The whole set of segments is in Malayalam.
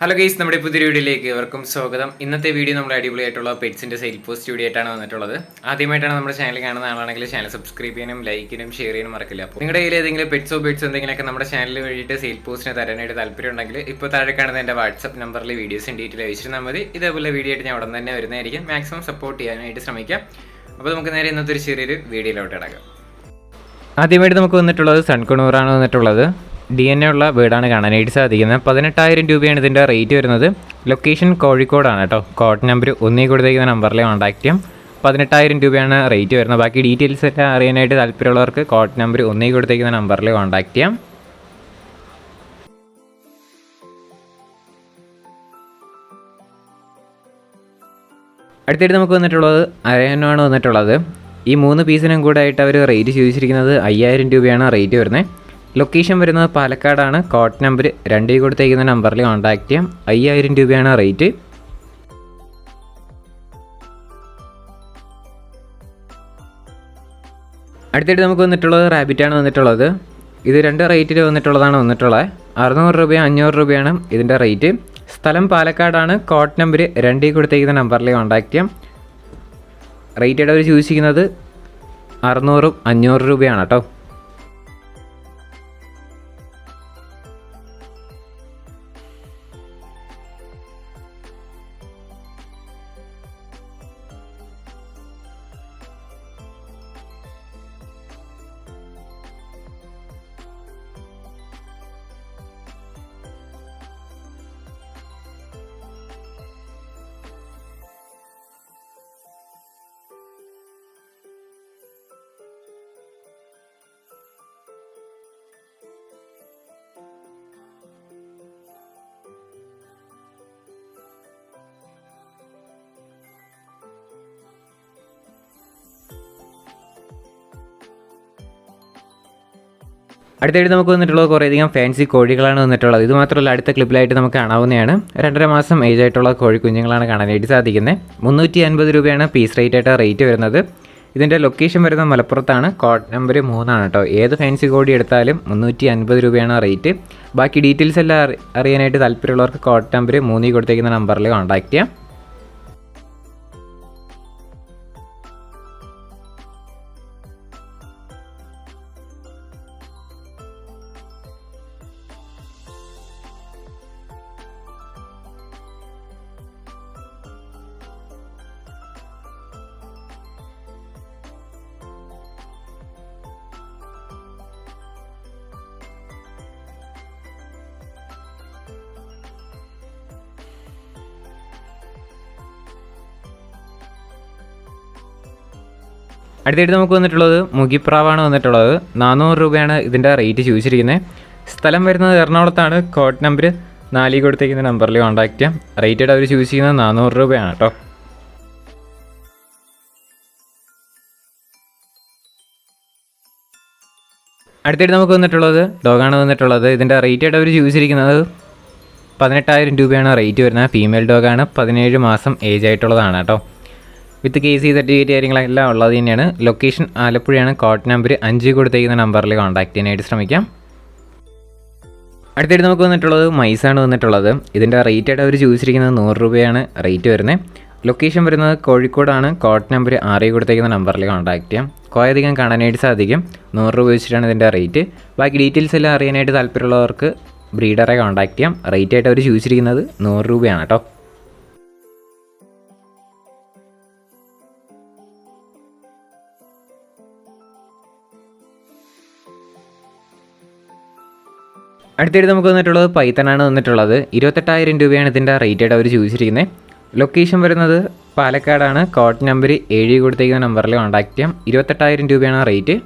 ഹലോ ഗൈസ്, നമ്മുടെ പുതിയ വീഡിയോയിലേക്ക് ഇവർക്കും സ്വാഗതം. ഇന്നത്തെ വീഡിയോ നമ്മൾ അടിപൊളിയായിട്ടുള്ള പെറ്റ്സിൻ്റെ സെയിൽ പോസ്റ്റ് വീഡിയോ ആയിട്ടാണ് വന്നിട്ടുള്ളത്. ആദ്യമായിട്ടാണ് നമ്മുടെ ചാനൽ കാണുന്ന ആളാണെങ്കിൽ ചാനൽ സബ്സ്ക്രൈബ് ചെയ്യാനും ലൈക്ക് ചെയ്യാനും ഷെയർ ചെയ്യാനും മറക്കില്ല. അപ്പോൾ നിങ്ങളുടെ കയ്യിൽ ഏതെങ്കിലും പെറ്റ്സോ എന്തെങ്കിലുമൊക്കെ നമ്മുടെ ചാനലിൽ വഴിയിട്ട് സെയിൽ പോസ്റ്റിന് തരാനായിട്ട് താല്പര്യം ഉണ്ടെങ്കിൽ ഇപ്പോൾ താഴെ കാണുന്ന എൻ്റെ വാട്സപ്പ് നമ്പറിൽ വീഡിയോസും ഡീറ്റെയിൽ അയച്ചിരുന്നാൽ മതി. ഇതേപോലെ വീഡിയോ ആയിട്ട് ഞാൻ ഉടൻ തന്നെ വരുന്നതായിരിക്കും. മാക്സിമം സപ്പോർട്ട് ചെയ്യാനായിട്ട് ശ്രമിക്കാം. അപ്പോൾ നമുക്ക് നേരെ ഇന്നത്തെ ഒരു ചെറിയൊരു വീഡിയോയിലോട്ട് ഇടക്കാം. ആദ്യമായിട്ട് നമുക്ക് വന്നിട്ടുള്ളത് സൺകുണൂറാണ് വന്നിട്ടുള്ളത്. DNA ഉള്ള വീടാണ് കാണാനായിട്ട് സാധിക്കുന്നത്. 18,000 രൂപയാണ് ഇതിൻ്റെ റേറ്റ് വരുന്നത്. ലൊക്കേഷൻ കോഴിക്കോടാണ് കേട്ടോ. കോഡ് നമ്പർ 1 കൊടുത്തേക്കുന്ന നമ്പറിൽ കോൺടാക്ട് ചെയ്യാം. 18,000 രൂപയാണ് റേറ്റ് വരുന്നത്. ബാക്കി ഡീറ്റെയിൽസ് ഒക്കെ അറിയാനായിട്ട് താല്പര്യമുള്ളവർക്ക് കോഡ് നമ്പർ 1 കൊടുത്തേക്കുന്ന നമ്പറിൽ കോൺടാക്ട് ചെയ്യാം. അടുത്തായിട്ട് നമുക്ക് വന്നിട്ടുള്ളത് അരയനാണ് വന്നിട്ടുള്ളത്. ഈ 3 പീസിനും കൂടെ ആയിട്ട് അവർ റേറ്റ് ചോദിച്ചിരിക്കുന്നത് 5,000 രൂപയാണ് റേറ്റ് വരുന്നത്. ലൊക്കേഷൻ വരുന്നത് പാലക്കാടാണ്. കോഡ് നമ്പർ 2 കൊടുത്തേക്കുന്ന നമ്പറിൽ കോൺടാക്ട് ചെയ്യാം. 5,000 രൂപയാണ് റേറ്റ്. അടുത്തായിട്ട് നമുക്ക് വന്നിട്ടുള്ളത് റാബിറ്റാണ് വന്നിട്ടുള്ളത്. ഇത് 2 റേറ്റിൽ വന്നിട്ടുള്ളത്. 600 രൂപയും 500 രൂപയാണ് ഇതിൻ്റെ റേറ്റ്. സ്ഥലം പാലക്കാടാണ്. കോഡ് നമ്പർ 2 കൊടുത്തേക്കുന്ന നമ്പറിൽ കോൺടാക്ട് ചെയ്യാം. റേറ്റ് അവർ ചോദിച്ചിരിക്കുന്നത് 600 500 രൂപയാണ് കേട്ടോ. അടുത്തായിട്ട് നമുക്ക് വന്നിട്ടുള്ളത് കുറേയധികം ഫാൻസി കോഴികളാണ് വന്നിട്ടുള്ളത്. ഇത് മാത്രമല്ല അടുത്ത ക്ലിപ്പിലായിട്ട് നമുക്ക് കാണാവുന്നതാണ്. 2.5 മാസം ഏജ് ആയിട്ടുള്ള കോഴി കുഞ്ഞുങ്ങളാണ് കാണാനായിട്ട് സാധിക്കുന്നത്. 350 രൂപയാണ് പീസ് റേറ്റ് വരുന്നത്. ഇതിൻ്റെ ലൊക്കേഷൻ വരുന്നത് മലപ്പുറത്താണ്. കോഡ് നമ്പർ 3 ആണ് കേട്ടോ. ഏത് ഫാൻസി കോഴി എടുത്താലും 350 രൂപയാണ് റേറ്റ്. ബാക്കി ഡീറ്റെയിൽസ് എല്ലാം അറിയാനായിട്ട് താല്പര്യമുള്ളവർക്ക് കോഡ് നമ്പർ 3 കൊടുത്തേക്കുന്ന നമ്പറിൽ കോൺടാക്ട് ചെയ്യാം. അടുത്തായിട്ട് നമുക്ക് വന്നിട്ടുള്ളത് മുഗിപ്രാവാണ് വന്നിട്ടുള്ളത്. 400 രൂപയാണ് ഇതിൻ്റെ റേറ്റ് ചോദിച്ചിരിക്കുന്നത്. സ്ഥലം വരുന്നത് എറണാകുളത്താണ്. കോഡ് നമ്പർ 4 കൊടുത്തേക്കുന്ന നമ്പറിൽ കോൺടാക്ട് ചെയ്യാം. റേറ്റഡ് അവർ ചോദിച്ചിരിക്കുന്നത് 400 രൂപയാണ് കേട്ടോ. അടുത്തായിട്ട് നമുക്ക് വന്നിട്ടുള്ളത് ഡോഗാണ് വന്നിട്ടുള്ളത്. ഇതിൻ്റെ റേറ്റഡ് അവർ ചോദിച്ചിരിക്കുന്നത് 18,000 രൂപയാണ് റേറ്റ് വരുന്നത്. ഫീമെയിൽ ഡോഗാണ്. 17 മാസം ഏജ് ആയിട്ടുള്ളതാണ് കേട്ടോ. വിത്ത് KC സർട്ടിഫിക്കറ്റ് കാര്യങ്ങളെല്ലാം ഉള്ളത് തന്നെയാണ്. ലൊക്കേഷൻ ആലപ്പുഴയാണ്. കോഡ് നമ്പർ 5 കൊടുത്തേക്കുന്ന നമ്പറിൽ കോൺടാക്ട് ചെയ്യാനായിട്ട് ശ്രമിക്കാം. അടുത്തായിട്ട് നമുക്ക് വന്നിട്ടുള്ളത് മൈസാണ് വന്നിട്ടുള്ളത്. ഇതിൻ്റെ റേറ്റായിട്ട് അവർ ചോദിച്ചിരിക്കുന്നത് 100 രൂപയാണ് റേറ്റ് വരുന്നത്. ലൊക്കേഷൻ വരുന്നത് കോഴിക്കോടാണ്. കോഡ് നമ്പർ 6 കൊടുത്തേക്കുന്ന നമ്പറിൽ കോൺടാക്ട് ചെയ്യാം. കുറേയധികം കാണാനായിട്ട് സാധിക്കും. 100 രൂപ വെച്ചിട്ടാണ് ഇതിൻ്റെ റേറ്റ്. ബാക്കി ഡീറ്റെയിൽസ് എല്ലാം അറിയാനായിട്ട് താല്പര്യമുള്ളവർക്ക് ബ്രീഡറെ കോൺടാക്ട് ചെയ്യാം. റേറ്റായിട്ട് അവർ ചോദിച്ചിരിക്കുന്നത് 100 രൂപയാണ് കേട്ടോ. അടുത്തായിട്ട് നമുക്ക് വന്നിട്ടുള്ളത് പൈത്തനാണ് വന്നിട്ടുള്ളത്. 28,000 രൂപയാണ് ഇതിൻ്റെ റേറ്റായിട്ട് അവർ ചോദിച്ചിരിക്കുന്നത്. ലൊക്കേഷൻ വരുന്നത് പാലക്കാടാണ്. കോഡ് നമ്പർ 7 കൊടുത്തേക്കുന്ന നമ്പറിൽ കോൺടാക്ട് ചെയ്യാം. 28,000 രൂപയാണ് റേറ്റ്.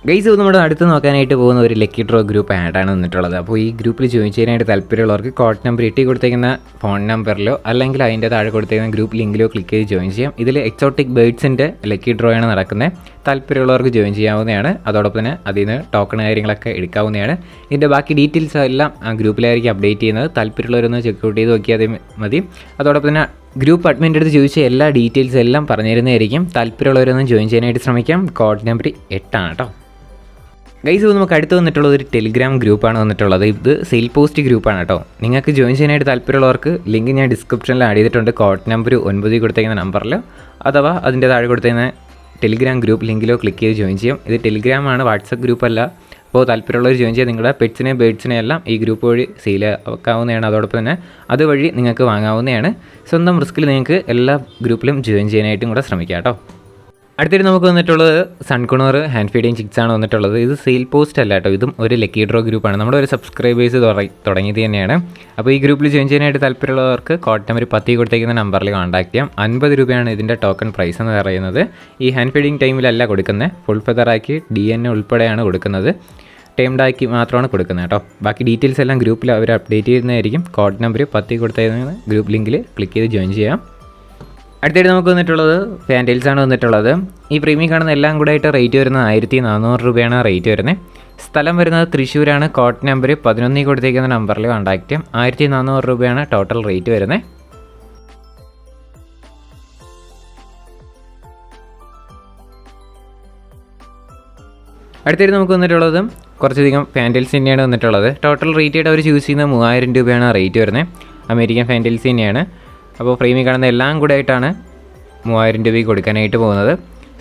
ഗൈസ്, നമ്മുടെ അടുത്ത് നോക്കാനായിട്ട് പോകുന്ന ഒരു ലക്കി ഡ്രോ ഗ്രൂപ്പ് ആയിട്ടാണ് വന്നിട്ടുള്ളത്. അപ്പോൾ ഈ ഗ്രൂപ്പിൽ ജോയിൻ ചെയ്യാനായിട്ട് താല്പര്യമുള്ളവർക്ക് കോഡ് നമ്പർ 8 കൊടുത്തേക്കുന്ന ഫോൺ നമ്പറിലോ അല്ലെങ്കിൽ അതിൻ്റെ താഴെ കൊടുത്തേക്കുന്ന ഗ്രൂപ്പ് ലിങ്കിലോ ക്ലിക്ക് ചെയ്ത് ജോയിൻ ചെയ്യാം. ഇതിൽ എക്സോട്ടിക് ബേർഡ്സിൻ്റെ ലക്കി ഡ്രോ ആണ് നടക്കുന്നത്. താല്പര്യമുള്ളവർക്ക് ജോയിൻ ചെയ്യാവുന്നതാണ്. അതോടൊപ്പം തന്നെ അതിൽ നിന്ന് ടോക്കൺ കാര്യങ്ങളൊക്കെ എടുക്കാവുന്നതാണ്. ഇതിൻ്റെ ബാക്കി ഡീറ്റെയിൽസ് എല്ലാം ആ ഗ്രൂപ്പിലായിരിക്കും അപ്ഡേറ്റ് ചെയ്യുന്നത്. താല്പര്യമുള്ളവരൊന്ന് ചെക്കൗട്ട് ചെയ്ത് നോക്കിയാൽ മതി. അതോടൊപ്പം തന്നെ ഗ്രൂപ്പ് അഡ്മിൻ്റെ അടുത്ത് ചോദിച്ച എല്ലാ ഡീറ്റെയിൽസ് എല്ലാം പറഞ്ഞു തരുന്നതായിരിക്കും. താല്പര്യമുള്ളവരൊന്ന് ജോയിൻ ചെയ്യാനായിട്ട് ശ്രമിക്കാം. കോഡ് നമ്പർ 8 ആണ് കേട്ടോ. ഗൈസ്, ഇപ്പോൾ നമുക്ക് അടുത്ത് വന്നിട്ടുള്ളത് ഒരു ടെലിഗ്രാം ഗ്രൂപ്പാണ് വന്നിട്ടുള്ളത്. ഇത് സെയിൽ പോസ്റ്റ് ഗ്രൂപ്പാണ് കേട്ടോ. നിങ്ങൾക്ക് ജോയിൻ ചെയ്യാനായിട്ട് താല്പര്യമുള്ളവർക്ക് ലിങ്ക് ഞാൻ ഡിസ്ക്രിപ്ഷനിൽ ആഡ് ചെയ്തിട്ടുണ്ട്. കോഡ് നമ്പർ 9 കൊടുത്തേക്കുന്ന നമ്പറിൽ അഥവാ അതിൻ്റെ താഴെ കൊടുത്തേക്കുന്ന ടെലിഗ്രാം ഗ്രൂപ്പ് ലിങ്കിലോ ക്ലിക്ക് ചെയ്ത് ജോയിൻ ചെയ്യാം. ഇത് ടെലിഗ്രാമാണ്, വാട്സപ്പ് ഗ്രൂപ്പല്ല. അപ്പോൾ താല്പര്യമുള്ളവർ ജോയിൻ ചെയ്യാൻ നിങ്ങളുടെ പെറ്റ്സിനെയും ബേഡ്സിനെയും എല്ലാം ഈ ഗ്രൂപ്പ് വഴി സെയിൽ ആക്കാവുന്നതാണ്. അതോടൊപ്പം തന്നെ അതുവഴി നിങ്ങൾക്ക് വാങ്ങാവുന്നതാണ്. സ്വന്തം റിസ്കിൽ നിങ്ങൾക്ക് എല്ലാ ഗ്രൂപ്പിലും ജോയിൻ ചെയ്യാനായിട്ടും കൂടെ ശ്രമിക്കാം കേട്ടോ. അടുത്തിട്ട് നമുക്ക് വന്നിട്ടുള്ളത് സൺകുണോർ ഹാൻഡ് ഫീഡിങ് ചിക്സ് ആണ് വന്നിട്ടുള്ളത്. ഇത് സെയിൽ പോസ്റ്റ് അല്ല കേട്ടോ, ഇതും ഒരു ലക്കി ഡ്രോ ഗ്രൂപ്പാണ്. നമ്മുടെ ഒരു സബ്സ്ക്രൈബേഴ്സ് തുടങ്ങിയത് തന്നെയാണ്. അപ്പോൾ ഈ ഗ്രൂപ്പിൽ ജോയിൻ ചെയ്യാനായിട്ട് താല്പര്യമുള്ളവർക്ക് കോഡ് നമ്പർ 10 കൊടുത്തേക്കുന്ന നമ്പറിൽ കോൺടാക്ട് ചെയ്യാം. 50 രൂപയാണ് ഇതിൻ്റെ ടോക്കൺ പ്രൈസ് എന്ന് പറയുന്നത്. ഈ ഹാൻഡ് ഫീഡിങ് ടൈമിലല്ല കൊടുക്കുന്നത്, ഫുൾ ഫെദറാക്കി DNA ഉൾപ്പെടെയാണ് കൊടുക്കുന്നത്. ടൈംഡാക്കി മാത്രമാണ് കൊടുക്കുന്നത് കേട്ടോ. ബാക്കി ഡീറ്റെയിൽസ് എല്ലാം ഗ്രൂപ്പിൽ അവർ അപ്ഡേറ്റ് ചെയ്യുന്നതായിരിക്കും. കോഡ് നമ്പർ 10 കൊടുത്തേക്കുന്ന ഗ്രൂപ്പ് ലിങ്കിൽ ക്ലിക്ക് ചെയ്ത് ജോയിൻ ചെയ്യാം. അടുത്തായിട്ട് നമുക്ക് വന്നിട്ടുള്ളത് ഫാൻറ്റെയിൽസാണ് വന്നിട്ടുള്ളത്. ഈ പ്രീമിയം കാണുന്ന എല്ലാം കൂടെ ആയിട്ട് റേറ്റ് വരുന്നത് 1400 രൂപയാണ് റേറ്റ് വരുന്നത്. സ്ഥലം വരുന്നത് തൃശ്ശൂരാണ്. കോഡ് നമ്പർ 11 കൊടുത്തേക്കുന്ന നമ്പറിൽ കോൺടാക്ട് ചെയ്യാം. 1400 രൂപയാണ് ടോട്ടൽ റേറ്റ് വരുന്നത്. അടുത്തായിട്ട് നമുക്ക് വന്നിട്ടുള്ളത് കുറച്ചധികം ഫാൻറ്റെയിൽസ് തന്നെയാണ് വന്നിട്ടുള്ളത്. ടോട്ടൽ റേറ്റ് ആയിട്ട് അവർ ചൂസ് ചെയ്യുന്നത് 3000 രൂപയാണ് റേറ്റ് വരുന്നത്. അമേരിക്കൻ ഫാൻറ്റെയിൽസ് തന്നെയാണ്. അപ്പോൾ ഫ്രെയിമിൽ കാണുന്ന എല്ലാം കൂടെ ആയിട്ടാണ് 3000 രൂപയ്ക്ക് കൊടുക്കാനായിട്ട് പോകുന്നത്.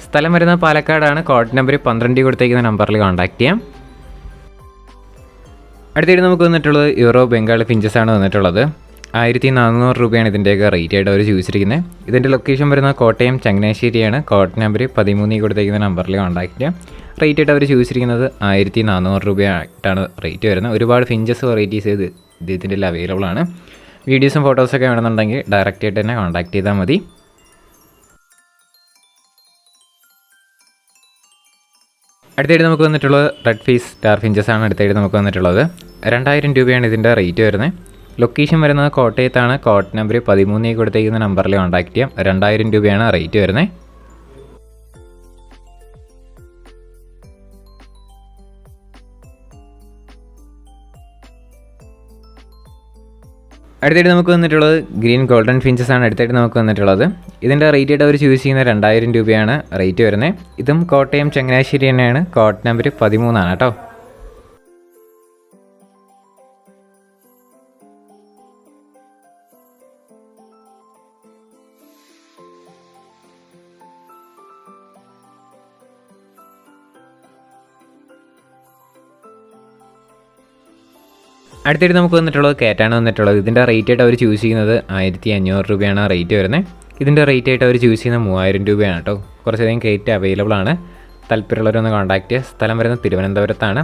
സ്ഥലം വരുന്ന പാലക്കാടാണ്. കോഡ് നമ്പർ 12 കൊടുത്തേക്കുന്ന നമ്പറിൽ കോൺടാക്ട് ചെയ്യാം. അടുത്തായിട്ട് നമുക്ക് വന്നിട്ടുള്ളത് യൂറോ ബംഗാൾ ഫിഞ്ചസ് ആണ് വന്നിട്ടുള്ളത്. 1400 രൂപയാണ് ഇതിൻ്റെയൊക്കെ റേറ്റ് ആയിട്ട് അവർ ചോദിച്ചിരിക്കുന്നത്. ഇതിൻ്റെ ലൊക്കേഷൻ വരുന്നത് കോട്ടയം ചങ്ങനാശ്ശേരിയാണ്. കോഡ് നമ്പർ 13 കൊടുത്തേക്കുന്ന നമ്പറിൽ കോൺടാക്ട് ചെയ്യാം. റേറ്റ് ആയിട്ട് അവർ ചോദിച്ചിരിക്കുന്നത് 1400 രൂപയായിട്ടാണ് റേറ്റ് വരുന്നത്. ഒരുപാട് ഫിഞ്ചസ് വെറൈറ്റീസ് ഇതിൻ്റെ അവൈലബിൾ ആണ്. വീഡിയോസും ഫോട്ടോസൊക്കെ വേണമെന്നുണ്ടെങ്കിൽ ഡയറക്റ്റ് ആയിട്ട് തന്നെ കോൺടാക്ട് ചെയ്താൽ മതി. അടുത്തായിട്ട് നമുക്ക് വന്നിട്ടുള്ളത് റെഡ് ഫേസ് സ്റ്റാർ ഫിഞ്ചസ് ആണ്. അടുത്തായിട്ട് നമുക്ക് വന്നിട്ടുള്ളത് 2000 രൂപയാണ് ഇതിൻ്റെ റേറ്റ് വരുന്നത്. ലൊക്കേഷൻ വരുന്നത് കോട്ടയത്താണ്. കോഡ് നമ്പർ 13 കൊടുത്തേക്കുന്ന നമ്പറിൽ കോൺടാക്ട് ചെയ്യാം. 2000 രൂപയാണ് റേറ്റ് വരുന്നത്. അടുത്തായിട്ട് നമുക്ക് വന്നിട്ടുള്ളത് ഗ്രീൻ ഗോൾഡൻ ഫിഞ്ചസ് ആണ്. അടുത്തായിട്ട് നമുക്ക് വന്നിട്ടുള്ളത് ഇതിൻ്റെ റേറ്റ് ആയിട്ട് അവർ ചൂസ് ചെയ്യുന്ന 2000 രൂപയാണ് റേറ്റ് വരുന്നത്. ഇതും കോട്ടയം ചങ്ങനാശ്ശേരി തന്നെയാണ്. കോഡ് നമ്പർ 13 ആണ് കേട്ടോ. അടുത്തായിട്ട് നമുക്ക് വന്നിട്ടുള്ളത് കാറ്റാണ് വന്നിട്ടുള്ളത്. ഇതിൻ്റെ റേറ്റ് ആയിട്ട് അവർ ചൂസ് ചെയ്യുന്നത് 1500 രൂപയാണ് റേറ്റ് വരുന്നത്. ഇതിൻ്റെ റേറ്റ് ആയിട്ട് അവർ ചൂസ് ചെയ്യുന്നത് 3000 രൂപയാണ് കേട്ടോ. കുറച്ചധികം കേറ്റ് അവൈലബിൾ ആണ്. താല്പര്യമുള്ളവരൊന്ന് കോൺടാക്ട് ചെയ്യുക. സ്ഥലം വരുന്നത് തിരുവനന്തപുരത്താണ്.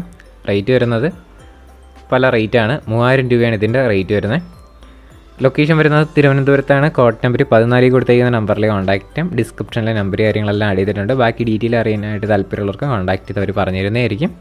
റേറ്റ് വരുന്നത് പല റേറ്റാണ്. 3000 രൂപയാണ് ഇതിൻ്റെ റേറ്റ് വരുന്നത്. ലൊക്കേഷൻ വരുന്നത് തിരുവനന്തപുരത്താണ്. കോഡ് നമ്പർ 14 കൊടുത്തേക്കുന്ന നമ്പറിൽ കോൺടാക്ട് ചെയ്യാം. ഡിസ്ക്രിപ്ഷനിലെ നമ്പർ കാര്യങ്ങളെല്ലാം ആഡ് ചെയ്തിട്ടുണ്ട്. ബാക്കി ഡീറ്റെയിൽ അറിയാനായിട്ട് താല്പര്യമുള്ളവർക്ക് കോൺടാക്ട് ചെയ്ത് അവർ പറഞ്ഞു തരുന്നതായിരിക്കും.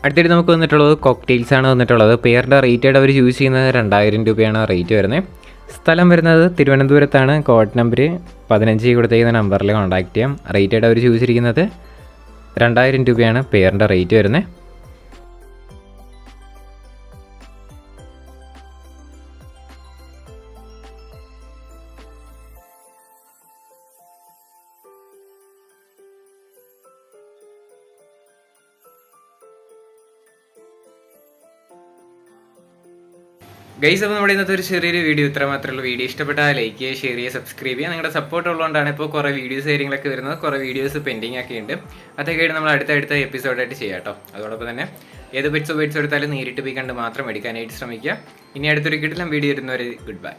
അടുത്തായിട്ട് നമുക്ക് വന്നിട്ടുള്ളത് കോക്ടെയിൽസ് ആണ് വന്നിട്ടുള്ളത്. പെയറിൻ്റെ റേറ്റ് ആയിട്ട് അവർ ചൂസ് ചെയ്യുന്നത് 2000 രൂപയാണ് റേറ്റ് വരുന്നത്. സ്ഥലം വരുന്നത് തിരുവനന്തപുരത്താണ്. കോഡ് നമ്പർ 15 കൊടുത്തേക്കുന്ന നമ്പറിൽ കോൺടാക്ട് ചെയ്യാം. റേറ്റ് ആയിട്ട് അവർ ചൂസ് ചെയ്തിരിക്കുന്നത് 2000 രൂപയാണ് പെയറിൻ്റെ റേറ്റ് വരുന്നത്. ഗൈസ്, അപ്പോൾ നമ്മുടെ ഇന്നത്തെ ഒരു ചെറിയൊരു വീഡിയോ ഇത്ര മാത്രമേ ഉള്ളൂ. വീഡിയോ ഇഷ്ടപ്പെട്ടാൽ ലൈക്ക് ചെയ്യുക, ഷെയർ ചെയ്യുക, സബ്സ്ക്രൈബ് ചെയ്യുക. നിങ്ങളുടെ സപ്പോർട്ട് ഉള്ളതുകൊണ്ടാണ് ഇപ്പോൾ കുറേ വീഡിയോസ് കാര്യങ്ങളൊക്കെ വരുന്നത്. കുറേ വീഡിയോസ് പെൻഡിങ് ഒക്കെ ഉണ്ട്. അതൊക്കെ ആയിട്ട് നമ്മൾ അടുത്ത എപ്പിസോഡായിട്ട് ചെയ്യാം കേട്ടോ. അതോടൊപ്പം തന്നെ ഏത് പെറ്റ്സ് എടുത്താലും നേരിട്ട് പോയി കണ്ട് മാത്രം എടുക്കാനായിട്ട് ശ്രമിക്കുക. ഇനി അടുത്തൊരു കിടിലം വീഡിയോ ഇരുന്നവരെ ഗുഡ് ബൈ.